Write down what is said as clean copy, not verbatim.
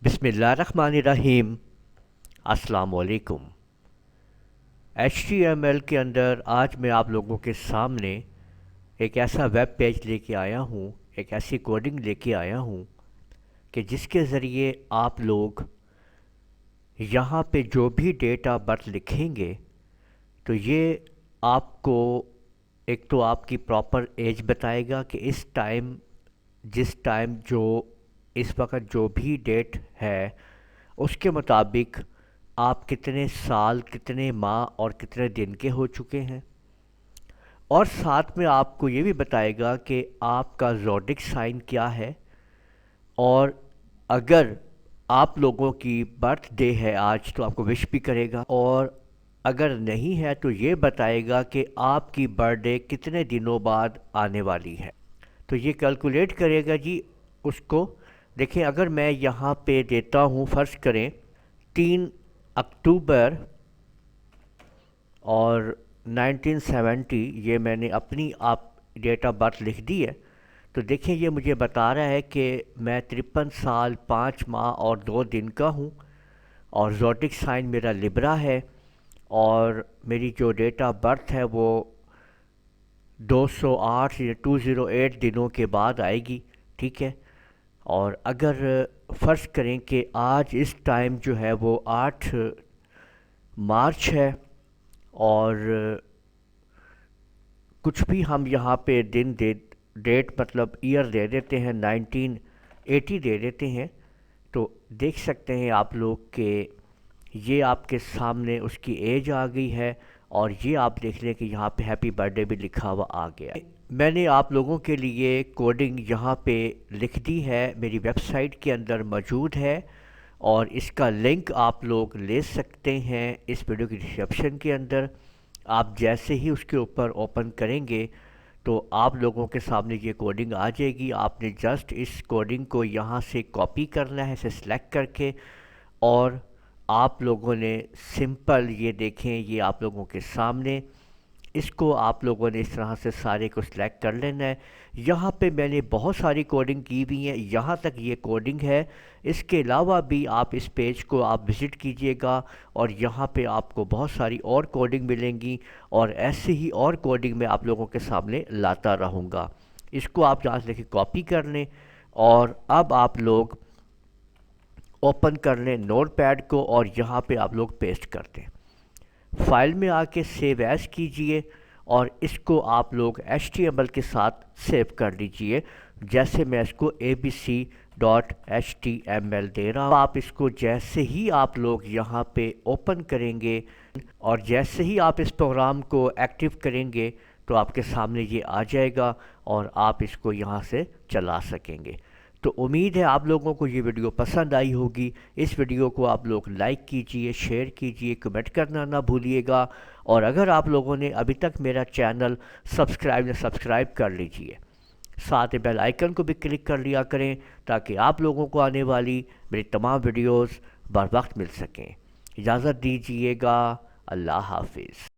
بسم اللہ الرحمن الرحیم۔ السلام علیکم۔ HTML کے اندر آج میں آپ لوگوں کے سامنے ایک ایسا ویب پیج لے کے آیا ہوں، ایک ایسی کوڈنگ لے کے آیا ہوں کہ جس کے ذریعے آپ لوگ یہاں پہ جو بھی ڈیٹ آف برتھ لکھیں گے تو یہ آپ کو ایک تو آپ کی پراپر ایج بتائے گا کہ جس ٹائم جو اس وقت جو بھی ڈیٹ ہے اس کے مطابق آپ کتنے سال، کتنے ماہ اور کتنے دن کے ہو چکے ہیں، اور ساتھ میں آپ کو یہ بھی بتائے گا کہ آپ کا زوڈک سائن کیا ہے، اور اگر آپ لوگوں کی برتھ ڈے ہے آج تو آپ کو وش بھی کرے گا، اور اگر نہیں ہے تو یہ بتائے گا کہ آپ کی برتھ ڈے کتنے دنوں بعد آنے والی ہے۔ تو یہ کیلکولیٹ کرے گا جی اس کو۔ دیکھیں اگر میں یہاں پہ دیتا ہوں، فرض کریں 3 اکتوبر اور 1970، یہ میں نے اپنی ڈیٹ آف برتھ لکھ دی ہے، تو دیکھیں یہ مجھے بتا رہا ہے کہ میں 53 سال 5 ماہ اور 2 دن کا ہوں، اور زوڈک سائن میرا لبرا ہے، اور میری جو ڈیٹ آف برتھ ہے وہ 208 یا 208 دنوں کے بعد آئے گی، ٹھیک ہے۔ اور اگر فرض کریں کہ آج اس ٹائم جو ہے وہ 8 مارچ ہے، اور کچھ بھی ہم یہاں پہ ڈیٹ مطلب ایئر دے دیتے ہیں، 1980 دے دیتے ہیں، تو دیکھ سکتے ہیں آپ لوگ کہ یہ آپ کے سامنے اس کی ایج آ گئی ہے، اور یہ آپ دیکھ لیں کہ یہاں پہ ہیپی برتھ ڈے بھی لکھا ہوا آ گیا ہے۔ میں نے آپ لوگوں کے لیے کوڈنگ یہاں پہ لکھ دی ہے، میری ویب سائٹ کے اندر موجود ہے، اور اس کا لنک آپ لوگ لے سکتے ہیں اس ویڈیو کی ڈسکرپشن کے اندر۔ آپ جیسے ہی اس کے اوپر اوپن کریں گے تو آپ لوگوں کے سامنے یہ کوڈنگ آ جائے گی۔ آپ نے جسٹ اس کوڈنگ کو یہاں سے کاپی کرنا ہے، اسے سلیکٹ کر کے، اور آپ لوگوں نے سمپل یہ دیکھیں یہ آپ لوگوں کے سامنے اس کو آپ لوگوں نے اس طرح سے سارے کو سلیکٹ کر لینا ہے۔ یہاں پہ میں نے بہت ساری کوڈنگ کی ہوئی ہیں، یہاں تک یہ کوڈنگ ہے۔ اس کے علاوہ بھی آپ اس پیج کو آپ وزٹ کیجئے گا، اور یہاں پہ آپ کو بہت ساری اور کوڈنگ ملیں گی، اور ایسے ہی اور کوڈنگ میں آپ لوگوں کے سامنے لاتا رہوں گا۔ اس کو آپ یہاں سے لے کے کاپی کر لیں، اور اب آپ لوگ اوپن کر لیں نوٹ پیڈ کو، اور یہاں پہ آپ لوگ پیسٹ کر دیں۔ فائل میں آ کے سیو ایز کیجئے، اور اس کو آپ لوگ HTML کے ساتھ سیو کر لیجئے، جیسے میں اس کو abc.html دے رہا ہوں۔ آپ اس کو جیسے ہی آپ لوگ یہاں پہ اوپن کریں گے، اور جیسے ہی آپ اس پروگرام کو ایکٹیو کریں گے تو آپ کے سامنے یہ آ جائے گا، اور آپ اس کو یہاں سے چلا سکیں گے۔ تو امید ہے آپ لوگوں کو یہ ویڈیو پسند آئی ہوگی۔ اس ویڈیو کو آپ لوگ لائک کیجئے، شیئر کیجئے، کمنٹ کرنا نہ بھولیے گا، اور اگر آپ لوگوں نے ابھی تک میرا چینل سبسکرائب کر لیجئے، ساتھ بیل آئیکن کو بھی کلک کر لیا کریں تاکہ آپ لوگوں کو آنے والی میری تمام ویڈیوز بر وقت مل سکیں۔ اجازت دیجئے گا، اللہ حافظ۔